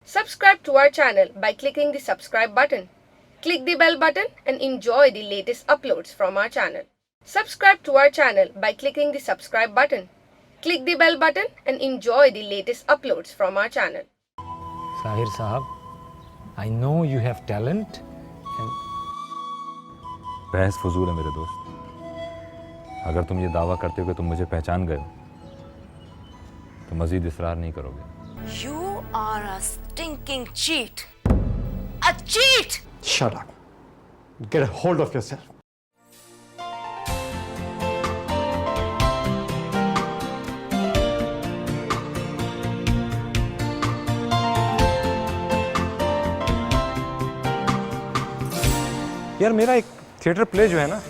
Subscribe to our channel by clicking the subscribe button. Click the bell button and enjoy the latest uploads from our channel. Subscribe to our channel by clicking the subscribe button. Click the bell button and enjoy the latest uploads from our channel. Sahir Sahab, I know you have talent. बहस फजूल है मेरे दोस्त। अगर तुम ये दावा करते हो कि तुम मुझे पहचान गए हो तो मजीद इसरार नहीं करोगे। You are a stinking cheat. A cheat! Shut up. Get a hold of yourself. यार मेरा एक थिएटर प्ले जो है ना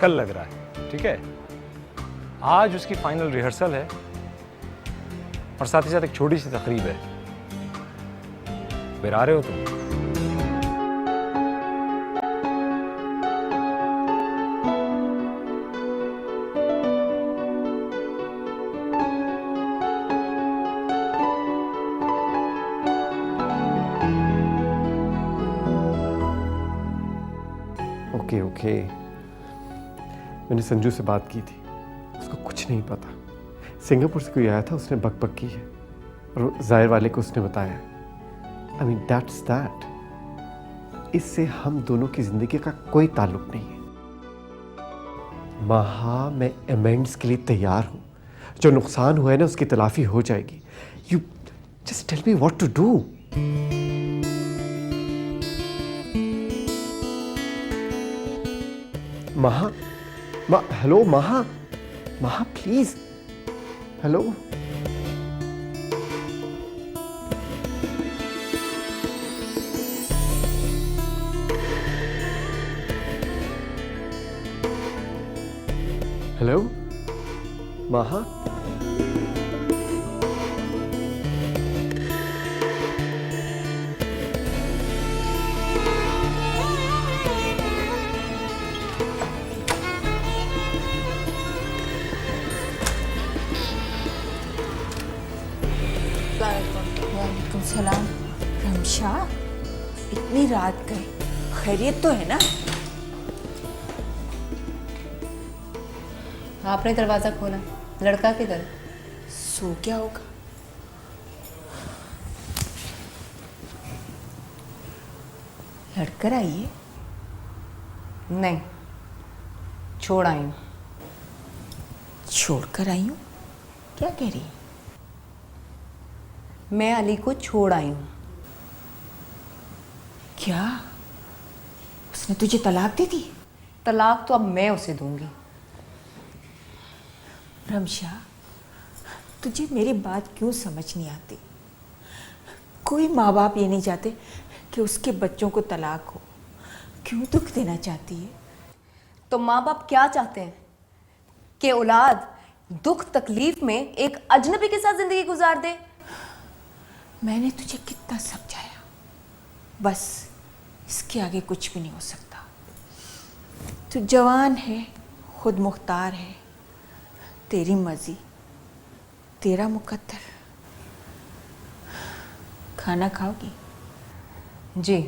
कल लग रहा है, ठीक है। आज उसकी फाइनल रिहर्सल है और साथ ही साथ एक छोटी सी तकरीब है। फिर आ रहे हो तुम? ओके मैंने संजू से बात की थी, उसको कुछ नहीं पता। सिंगापुर से कोई आया था, उसने बकबक की है और जाहिर वाले को उसने बताया। I mean that's that. इससे हम दोनों की जिंदगी का कोई ताल्लुक नहीं है। महा, मैं अमेंड्स के लिए तैयार हूँ। जो नुकसान हुआ है ना उसकी तलाफी हो जाएगी। You just tell me what to do. Maha, hello Maha, please, hello. Hello Maha, वालेकुम सलाम। रमशा, इतनी रात गई, खैरियत तो है ना? आपने दरवाजा खोला, लड़का किधर? सो क्या होगा? लड़कर आई है? नहीं, छोड़ आई हूँ। छोड़कर आई हूँ? क्या कह रही है? मैं अली को छोड़ आई हूँ। क्या उसने तुझे तलाक दे दी? तलाक तो अब मैं उसे दूंगी। रमशा, तुझे मेरी बात क्यों समझ नहीं आती? कोई माँ बाप ये नहीं चाहते कि उसके बच्चों को तलाक हो। क्यों दुख देना चाहती है? तो माँ बाप क्या चाहते हैं कि औलाद दुख तकलीफ में एक अजनबी के साथ जिंदगी गुजार दे? मैंने तुझे कितना समझाया, बस इसके आगे कुछ भी नहीं हो सकता। तू जवान है, खुद मुख्तार है, तेरी मर्जी, तेरा मुकद्दर। खाना खाओगी? जी,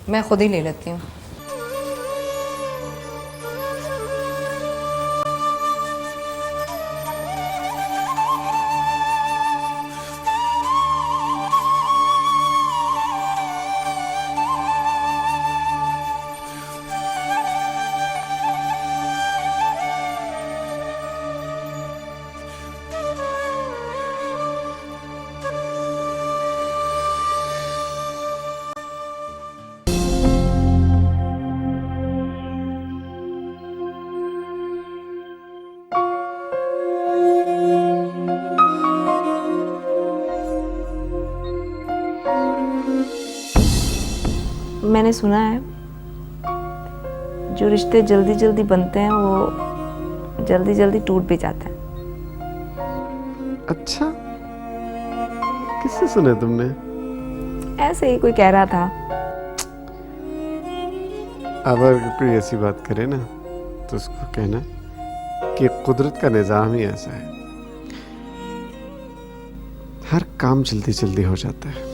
मैं खुद ही ले लेती हूँ। मैंने सुना है जो रिश्ते जल्दी जल्दी बनते हैं वो जल्दी जल्दी टूट भी जाते हैं। अच्छा, किससे सुना तुमने? ऐसे ही कोई कह रहा था। अब अगर कोई ऐसी बात करे ना तो उसको कहना कि कुदरत का निज़ाम ही ऐसा है, हर काम जल्दी जल्दी हो जाता है।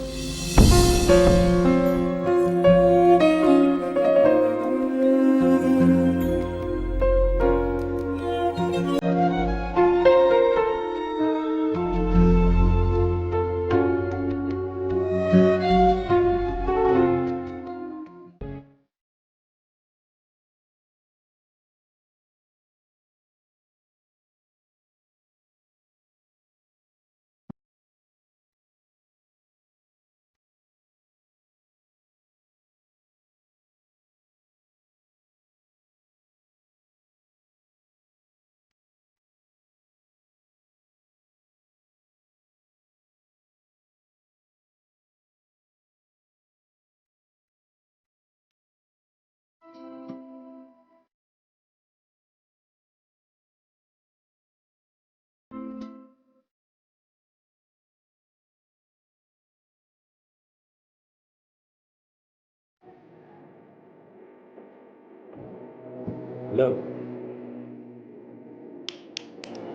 Hello.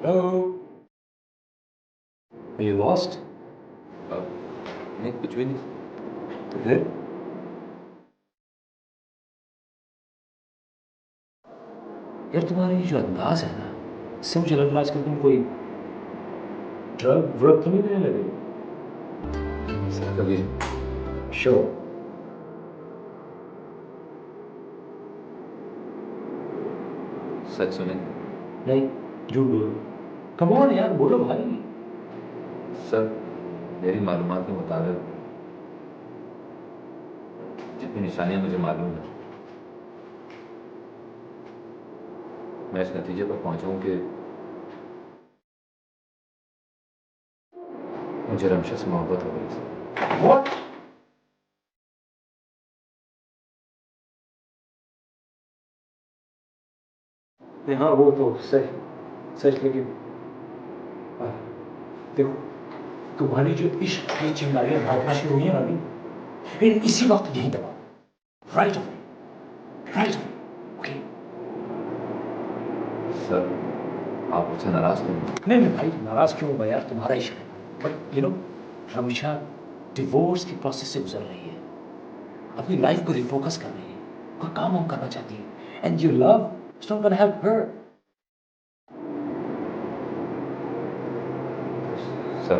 Hello. Are you lost? नहीं कुछ भी नहीं। There? यार तुम्हारा ये जो अंदाज है ना, इससे मुझे लग रहा है आजकल तुम कोई ड्रग व्रग तो नहीं लेने लगे? सर कभी Sure. सच सुने। नहीं, झूठ बोलो। Come on यार, बोलो भाई। सर मेरी मालूमात के मुताबिक जितनी निशानियां मुझे मालूम है, मैं इस नतीजे पर पहुंचा हूं कि मुझे रमशा से मोहब्बत हो गई सर। What? नहीं हाँ वो तो सही सच, लेकिन देखो तुम्हारी जो इश्क की चिंगारियां भागना शुरू हुई है ना अभी, फिर इसी वक्त यही दबा। Right right okay. सर आप मुझसे नाराज क्यों हैं? नहीं भाई, नाराज क्यों होगा यार, तुम्हारा इश्क है। But you know Ramsha divorce की प्रोसेस से गुजर रही है, अपनी लाइफ को रिफोकस कर रही है, कोई काम वाम करना चाहती है, and you love is not gonna help her. Sir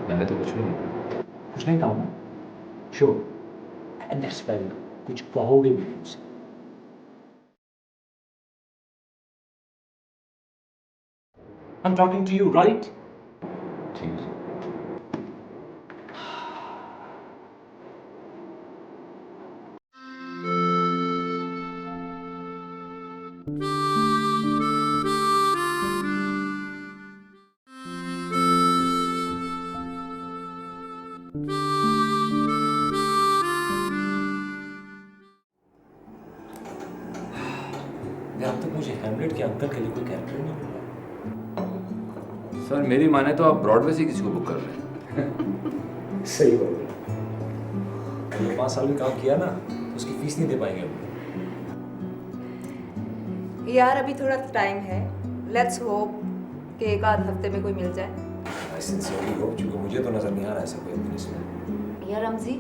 मैंने तो कुछ भी नहीं। कुछ नहीं कहा ना, श्योर, एंड दैट्स वेरी कुछ कहोगे भी नहीं उसे। I'm talking to you, right? ठीक है सर। अब तक मुझे हैमलेट के अंकल के लिए कोई कैरेक्टर नहीं मिला। सर मेरी माने तो आप ब्रॉडवे से किसी को बुक कर रहे हैं। सही बोल रहे, 5 साल भी काम किया ना, तो उसकी फीस नहीं दे पाएंगे हम। यार अभी थोड़ा टाइम है, लेट्स होप कि एक आध हफ्ते में कोई मिल जाए। आई सिंसियरली होप, क्योंकि मुझे तो नजर नहीं आ रहा ऐसा कोई अपने इसमें। यार रमजी,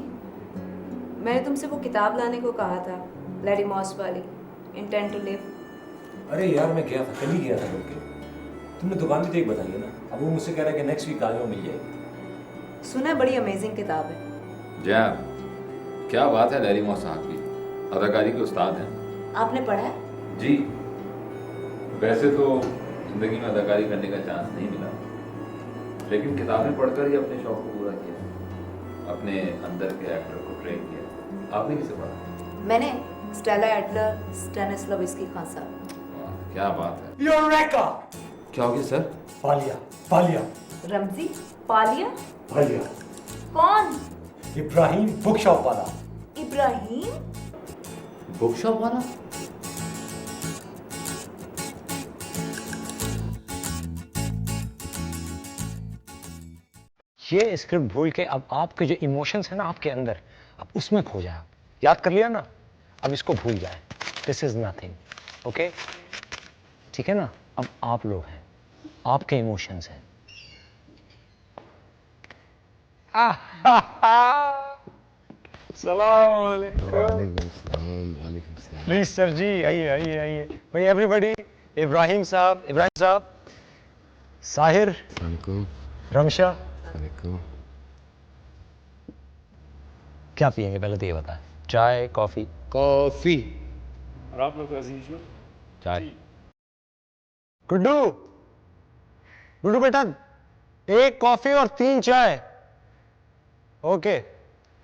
मैंने तुमसे वो किताब लाने को कहा था, लैरी मॉस वाली, इंटेंट टू लिव। अरे यार मैं गया था, कल ही गया था बल्कि। तुमने दुकान भी देख बताई है ना, अब वो मुझसे कह रहा है कि नेक्स्ट वीक आ जाओ, मिल जाएगी। सुना है बड़ी अमेजिंग किताब है। जैब क्या बात है, लैरी मॉस साहब की अदाकारी के उस्ताद हैं। आपने पढ़ा है? जी वैसे तो जिंदगी में अदाकारी करने का चांस नहीं मिला, लेकिन किताबें पढ़कर ही अपने शौक को पूरा किया, अपने अंदर के एक्टर को ट्रेन किया। आपने किसे पढ़ा? मैंने स्टेला एडलर, स्टैनिस्लाविस्की खान साहब। वाह, क्या बात है। यूरेका! क्या हो गया सर? पालिया पालिया रमजी, पालिया? पालिया, कौन? इब्राहिम बुक शॉप वाला। इब्राहिम? बुक शॉप वाला? ये स्क्रिप्ट भूल के अब आपके जो इमोशंस है ना आपके अंदर, अब उसमें खो जाए। याद कर लिया ना, अब इसको भूल जाए। This is nothing, okay? ठीक है ना? अब आप लोग हैं, आपके इमोशंस हैं। प्लीज सर जी, आइए आइए आइए भाई, एवरीबॉडी, इब्राहिम साहब, साहिर, रमशा, क्या पियेंगे पहले तो ये बताएं, चाय, कॉफी? कॉफी। और आप लोग अजीज लोग? चाय। गुड्डू, गुड्डू बेटा, 1 कॉफी और 3 चाय। ओके।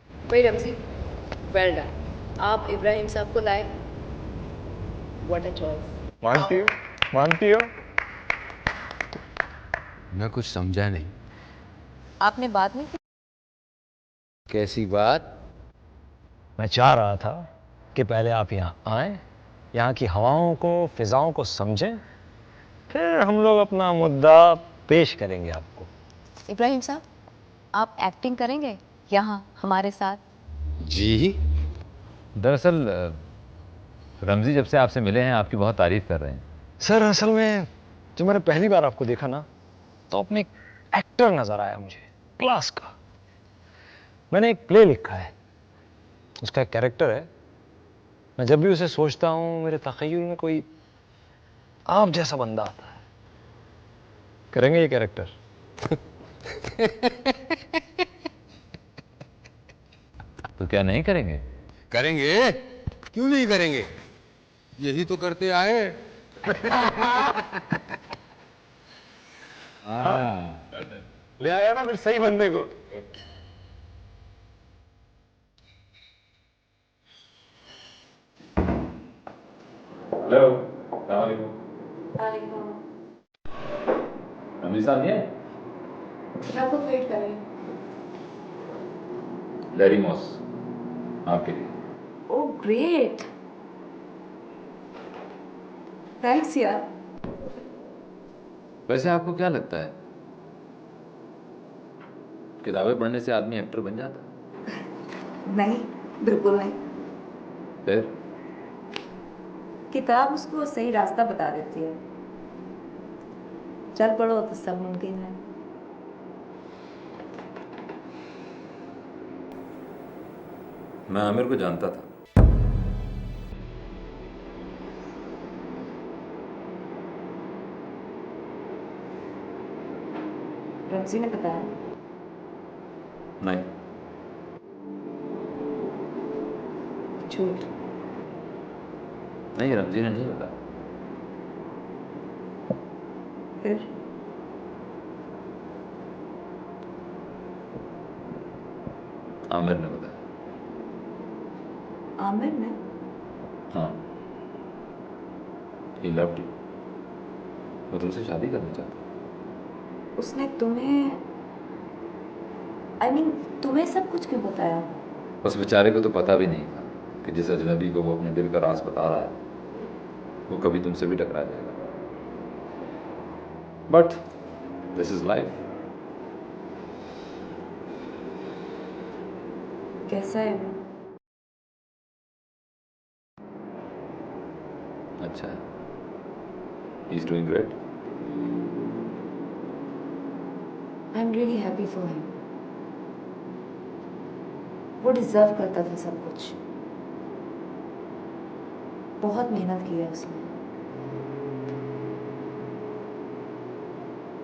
भाई रमजी, वेल डन, आप इब्राहिम साहब को लाए। What a choice. मानती हो? मैं कुछ समझा नहीं। आपने बात नहीं की? कैसी बात? मैं चाह रहा था कि पहले आप यहाँ आएं, यहाँ की हवाओं को, फिजाओं को समझें, फिर हम लोग अपना मुद्दा पेश करेंगे आपको। इब्राहिम साहब, आप एक्टिंग करेंगे यहाँ हमारे साथ? जी, दरअसल रमजी जब से आपसे मिले हैं आपकी बहुत तारीफ कर रहे हैं। सर असल में जब मैंने पहली बार आपको देखा ना, तो अपने एक एक्टर नजर आया मुझे, क्लास का। मैंने एक प्ले लिखा है, उसका एक कैरेक्टर है। मैं जब भी उसे सोचता हूँ, मेरे तख़य्युल में कोई आप जैसा बंदा आता है। करेंगे ये कैरेक्टर? तो क्या नहीं करेंगे? करेंगे, क्यों नहीं करेंगे, यही तो करते आए। ले आया ना फिर सही बंदे को। हेलो, रमजी साहब ये वेट कर रही हूँ। लैरी मॉस आपके लिए। ओह ग्रेट, थैंक्स यार। वैसे आपको क्या लगता है, किताबें पढ़ने से आदमी एक्टर बन जाता है? नहीं, बिल्कुल नहीं। फिर किताब उसको सही रास्ता बता देती है, चल पड़ो तो सब मुमकिन है। मैं आमिर को जानता था। रमजी ने बताया? नहीं, झूठ। नहीं, रमजी ने नहीं बताया। फिर आमिर ने बताया। आमिर ने? हाँ, he loved you। वो तुमसे शादी करना चाहता है। उसने तुम्हें, I mean, तुम्हें सब कुछ क्यों बताया? उस बेचारे को तो पता भी नहीं था कि जिस अजनबी को वो अपने दिल का राज बता रहा है, वो कभी तुमसे भी टकरा जाएगा। But this is life. कैसा है वो? अच्छा है, he is doing great. I am really happy for him. वो डिजर्व करता था सब कुछ। बहुत मेहनत की है उसने।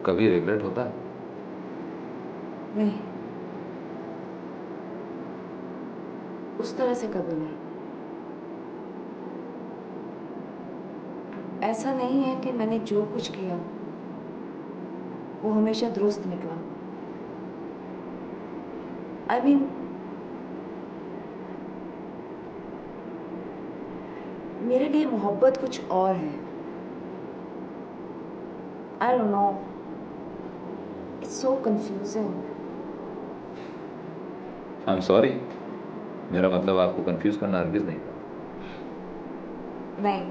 कभी रिग्रेट होता है? नहीं, उस तरह से कभी नहीं। ऐसा नहीं है कि मैंने जो कुछ किया वो हमेशा दुरुस्त निकला। आई मीन, मेरे लिए मोहब्बत कुछ और है। I don't know, it's so confusing. I am sorry, मेरा मतलब आपको कंफ्यूज करना हरगिज नहीं था। नहीं,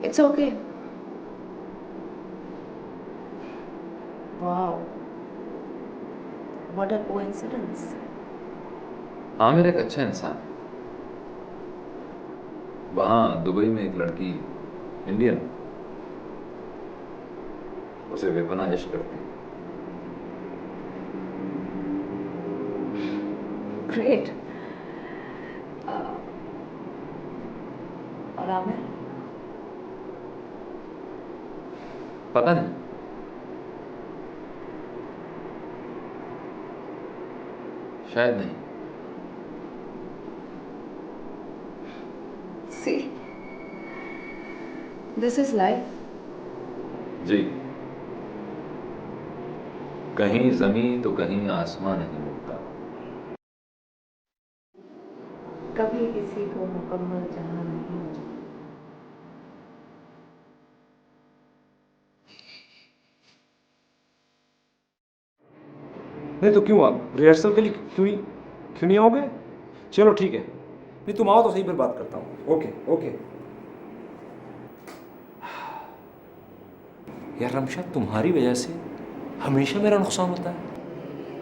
it's okay. Wow, what a coincidence. Aamir एक अच्छा इंसान है। वहाँ दुबई में एक लड़की, इंडियन, उसे बेपनाह इश्क करती है। ग्रेट। और आमिर? पता नहीं, शायद नहीं। सी, दिस इज लाइफ। जी, कहीं जमीन तो कहीं आसमान नहीं मिलता। कभी किसी को मुकम्मल जहां नहीं मिलता। नहीं तो क्यों आप रिहर्सल के लिए क्यों नहीं आओगे? चलो ठीक है, नहीं तुम आओ तो सही, फिर बात करता हूँ। Okay okay. यार रमशा, तुम्हारी वजह से हमेशा मेरा नुकसान होता है।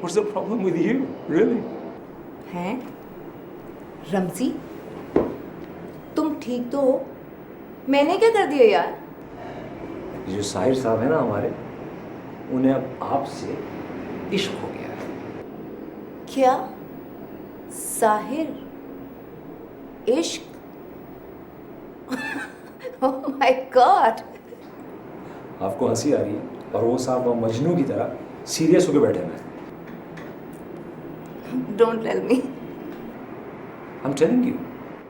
What's the problem with you? Really? हैं? रमजी, तुम ठीक तो हो? मैंने क्या कर दिया यार? ये जो साहिर साहब है ना हमारे, उन्हें अब आपसे इश्क हो गया है। क्या? साहिर? इश्क? Oh my God! आपको हंसी आ रही है और वो साहब मजनू की तरह सीरियस होकर बैठे हैं। Don't tell me. I am telling you,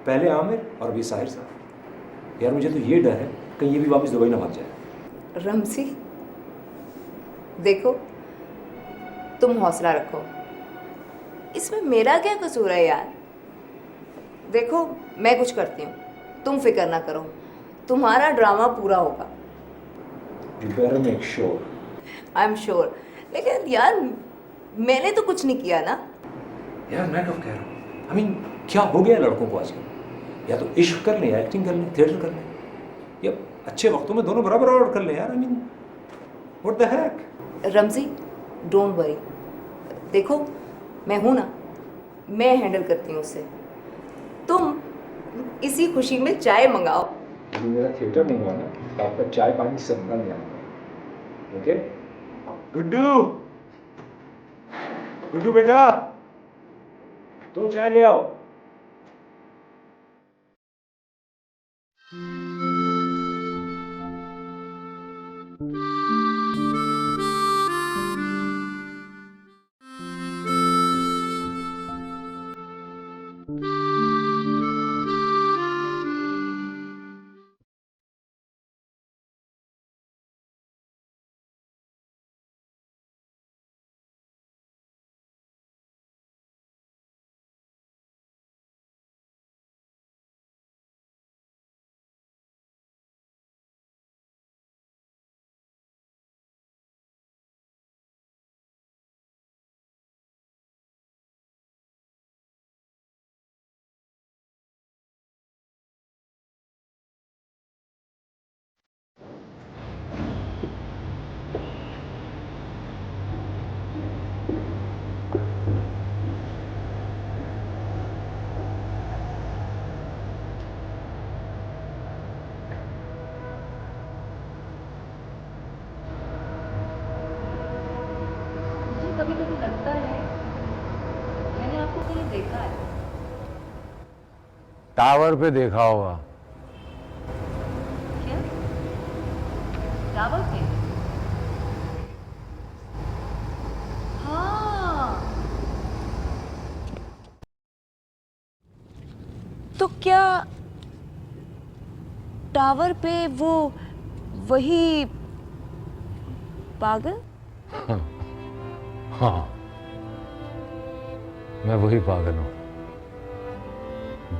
पहले आमिर और अभी साहिर साहब। यार मुझे तो ये डर है कहीं ये भी वापस दुबई ना भाग जाए। रमजी, देखो, तुम हौसला रखो, इसमें मेरा क्या कसूर है यार? देखो, मैं कुछ करती हूँ, तुम फिक्र ना करो, तुम्हारा ड्रामा पूरा होगा। You better make sure. I am sure. लेकिन यार, मैंने तो कुछ नहीं किया ना। यार मैं कब कह रहा हूँ, I mean, क्या हो गया लड़कों को आजकल? या तो इश्क कर लें, या एक्टिंग कर लें, थिएटर कर लें, या अच्छे वक्तों में दोनों बराबर और कर लें यार। I mean, what the heck? Ramji, don't worry, देखो मैं हूं ना, मैं हैंडल करती हूँ उसे। तुम इसी खुशी में चाय मंगाओ। यदि मेरा थिएटर नहीं हुआ ना, तो आपका चाय पानी सब बन जाएगा। ओके? गुड्डू, गुड्डू बेटा, तुम चाय ले आओ। कभी कभी लगता है मैंने आपको कहीं देखा है। टावर पे देखा होगा। क्या? टावर पे? हाँ। तो क्या टावर पे वो वही पागल? हाँ, मैं वही पागल हूँ।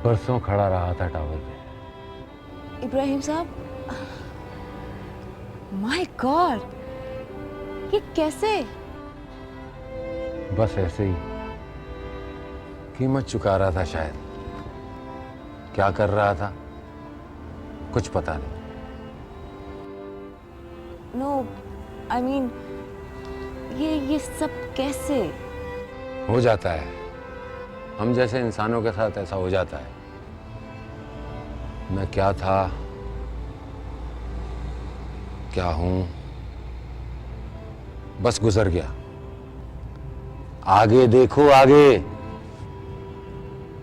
बरसों खड़ा रहा था टावर पे। इब्राहिम साहब, माय गॉड, ये कैसे? बस ऐसे ही कीमत चुका रहा था शायद। क्या कर रहा था कुछ पता नहीं। नो, आई मीन, ये सब कैसे? हो जाता है, हम जैसे इंसानों के साथ ऐसा हो जाता है। मैं क्या था, क्या हूं, बस गुजर गया। आगे देखो, आगे।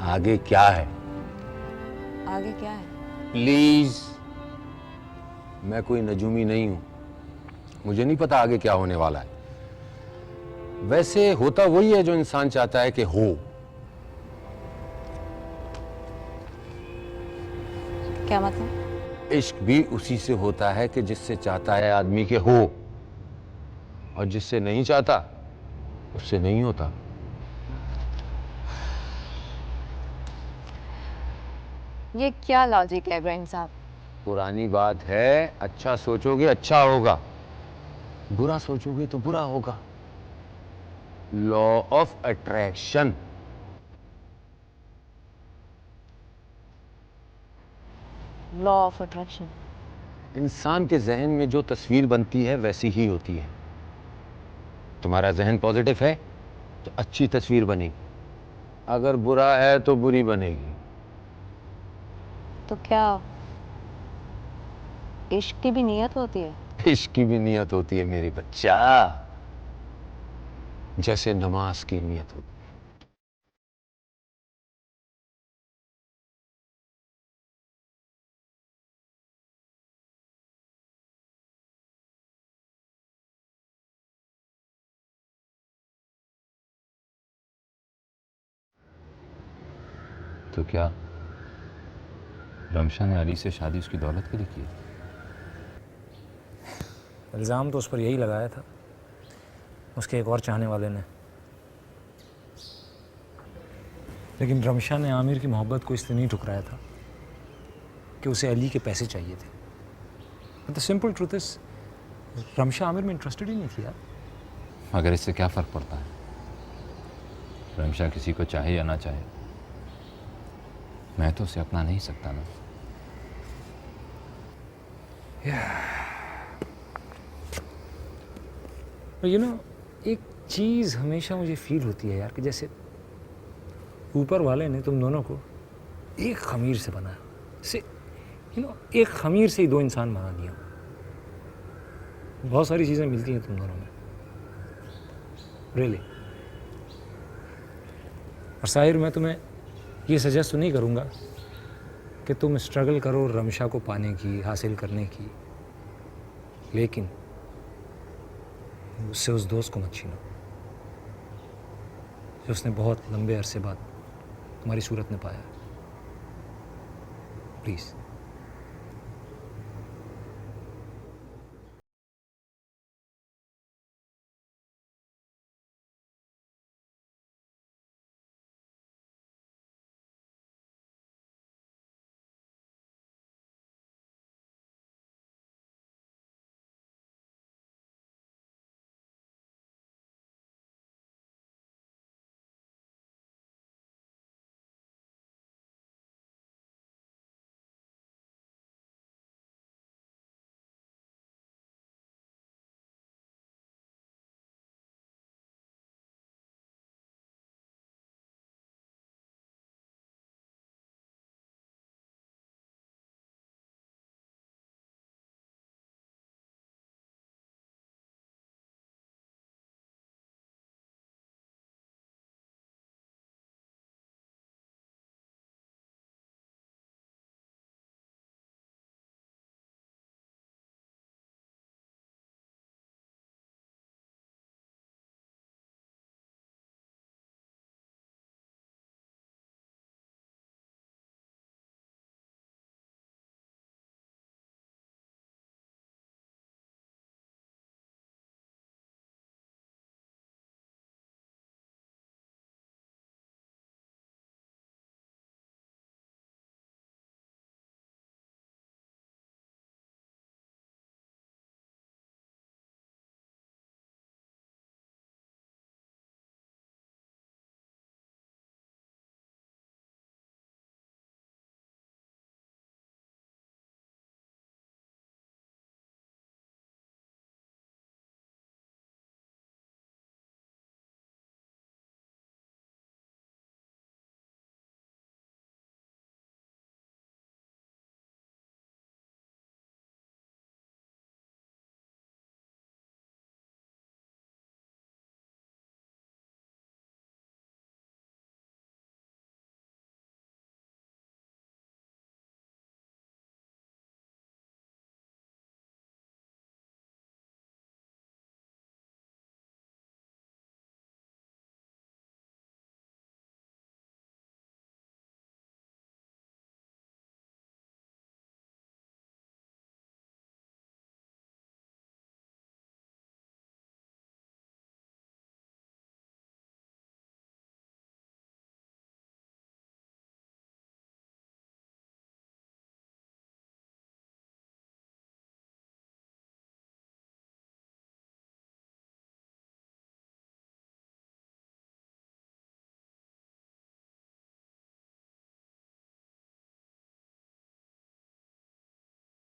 आगे क्या है? आगे क्या है? प्लीज, मैं कोई नजूमी नहीं हूं, मुझे नहीं पता आगे क्या होने वाला है। वैसे होता वही है जो इंसान चाहता है कि हो। क्या मतलब? इश्क भी उसी से होता है कि जिससे चाहता है आदमी के हो, और जिससे नहीं चाहता उससे नहीं होता। ये क्या लॉजिक है इब्राहिम साहब? पुरानी बात है, अच्छा सोचोगे अच्छा होगा, बुरा सोचोगे तो बुरा होगा। Law of attraction. Law of attraction. इंसान के जहन में जो तस्वीर बनती है वैसी ही होती है। तुम्हारा जहन पॉजिटिव है तो अच्छी तस्वीर बनेगी, अगर बुरा है तो बुरी बनेगी। तो क्या इश्क की भी नीयत होती है? इश्क की भी नियत होती है मेरी बच्चा, जैसे नमाज की नियत होती है। तो क्या रमशा ने अली से शादी उसकी दौलत के लिए की? इल्ज़ाम तो उस पर यही लगाया था, उसके एक और चाहने वाले ने। लेकिन रमशा ने आमिर की मोहब्बत को इसलिए नहीं ठुकराया था कि उसे अली के पैसे चाहिए थे। The simple truth is, Ramsha Aamir में इंटरेस्टेड ही नहीं थी यार। मगर इससे क्या फ़र्क पड़ता है? रमशा किसी को चाहे या ना चाहे, मैं तो उसे अपना नहीं सकता ना। यू नो, एक चीज़ हमेशा मुझे फील होती है यार कि जैसे ऊपर वाले ने तुम दोनों को एक खमीर से बनाया, से यू नो, एक खमीर से ही दो इंसान बना दिया। बहुत सारी चीज़ें मिलती हैं तुम दोनों में, रियली। और साहिर, मैं तुम्हें ये सजेस्ट तो नहीं करूँगा कि तुम स्ट्रगल करो रमशा को पाने की, हासिल करने की, लेकिन उससे उस दोस्त को मत छीनो जो उसने बहुत लंबे अरसे बाद तुम्हारी सूरत में पाया। प्लीज़।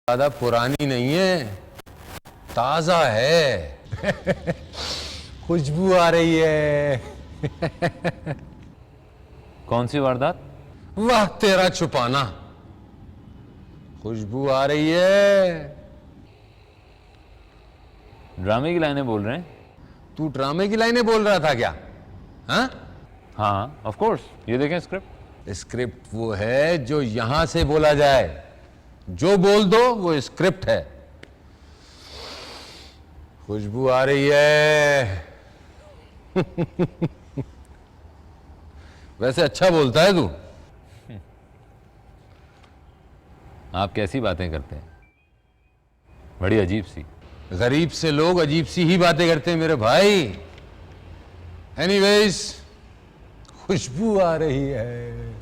ज्यादा पुरानी नहीं है, ताजा है। खुशबू आ रही है। कौन सी वारदात? वाह तेरा छुपाना। खुशबू आ रही है। ड्रामे की लाइनें बोल रहे हैं? तू ड्रामे की लाइनें बोल रहा था क्या? हाँ हाँ ऑफ कोर्स, ये देखें स्क्रिप्ट। स्क्रिप्ट वो है जो यहां से बोला जाए, जो बोल दो वो स्क्रिप्ट है। खुशबू आ रही है। वैसे अच्छा बोलता है तू। आप कैसी बातें करते हैं, बड़ी अजीब सी। गरीब से लोग अजीब सी ही बातें करते हैं मेरे भाई। एनीवेज, खुशबू आ रही है।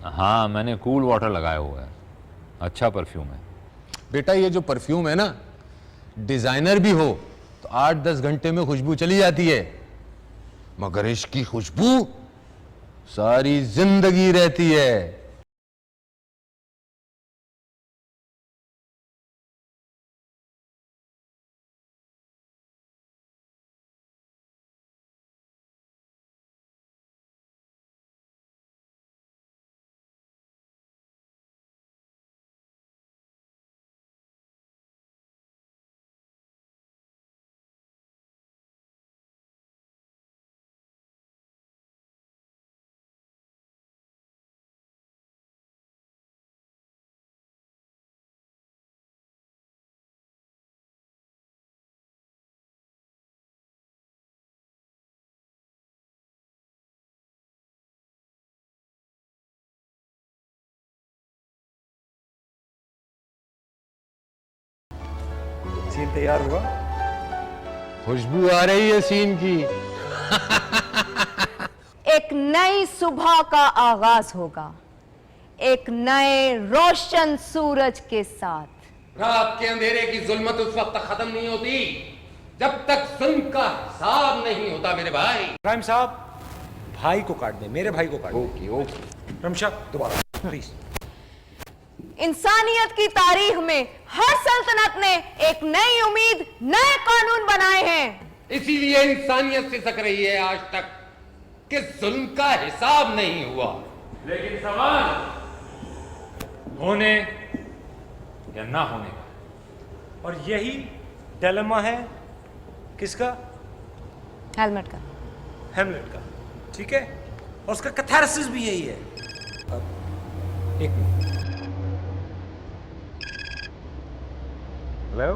हाँ मैंने कूल वाटर लगाया हुआ है, अच्छा परफ्यूम है। बेटा ये जो परफ्यूम है ना, डिजाइनर भी हो तो 8-10 घंटे में खुशबू चली जाती है, मगर इसकी खुशबू सारी जिंदगी रहती है। सीन तैयार हुआ? खुशबू आ रही है सीन की। एक नई सुबह का आगाज होगा, एक नए रोशन सूरज के साथ। रात के अंधेरे की जुल्मत उस वक्त तक खत्म नहीं होती जब तक जुल्म का हिसाब नहीं होता मेरे भाई। राइम साहब, भाई को काट दे, मेरे भाई को काट दे। Okay okay. रमशा दोबारा प्लीज। इंसानियत की तारीख में हर सल्तनत ने एक नई उम्मीद, नए कानून बनाए हैं। इसीलिए इंसानियत से सक रही है आज तक कि जुल्म का हिसाब नहीं हुआ। लेकिन सवाल होने या ना होने का, और यही डिलेमा है किसका? हेलमेट का। हेमलेट का, ठीक है, और उसका कैथारसिस भी यही है। अब एक मिनट। हेलो,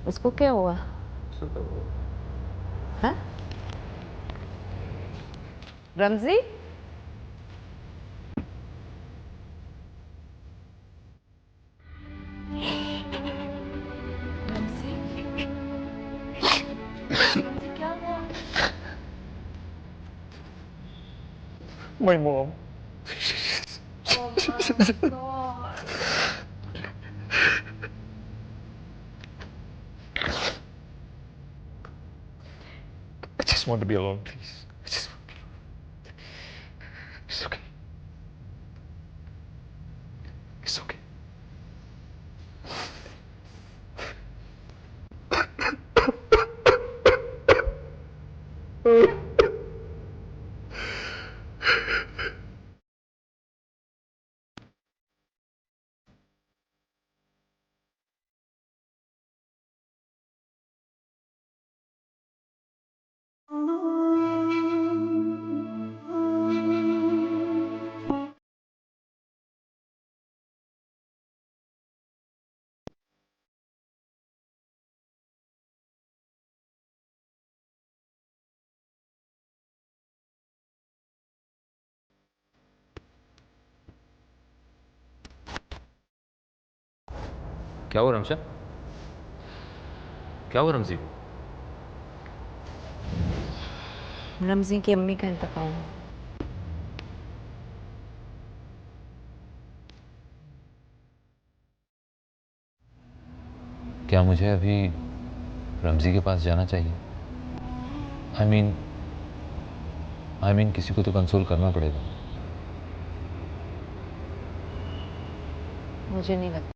उसको क्या हुआ? हाँ? Ramji, my mom. I just want to be alone, please. I just want to be alone. It's okay. It's okay. क्या हुआ रमशा? क्या हुआ रमजी? रमजी की अम्मी का इंतकाल। क्या मुझे अभी रमज़ी के पास जाना चाहिए? आई मीन किसी को तो कंसोल करना पड़ेगा। मुझे नहीं लगता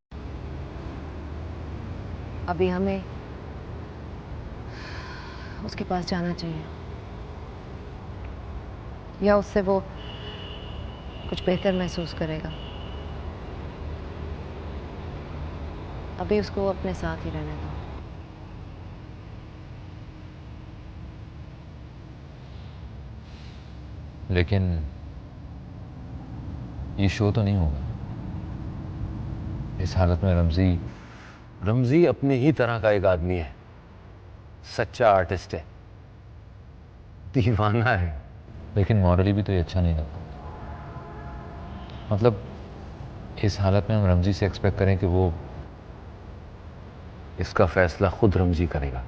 अभी हमें उसके पास जाना चाहिए, या उससे वो कुछ बेहतर महसूस करेगा। अभी उसको अपने साथ ही रहने दो। लेकिन ये शो तो नहीं होगा इस हालत में। रमजी अपनी ही तरह का एक आदमी है, सच्चा आर्टिस्ट है, दीवाना है। लेकिन मॉरली भी तो ये अच्छा नहीं लगता। मतलब इस हालत में हम रमज़ी से एक्सपेक्ट करें कि वो इसका फैसला खुद रमजी करेगा।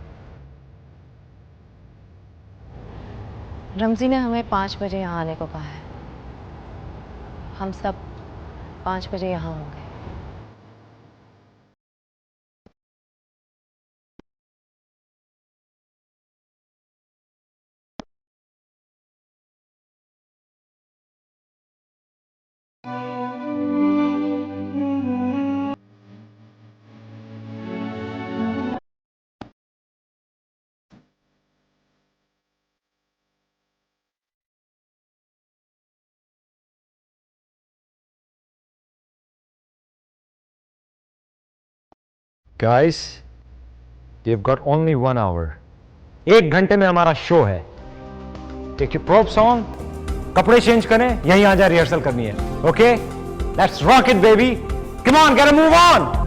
रमज़ी ने हमें 5 बजे यहाँ आने को कहा है। हम सब 5 बजे यहाँ होंगे। Guys, you've got only 1 hour. 1 घंटे में हमारा शो है। टेक योर प्रॉप सॉन्ग, कपड़े चेंज करें, यहीं आ जा रिहर्सल करनी है। Okay, let's rock it baby, come on, get a move on.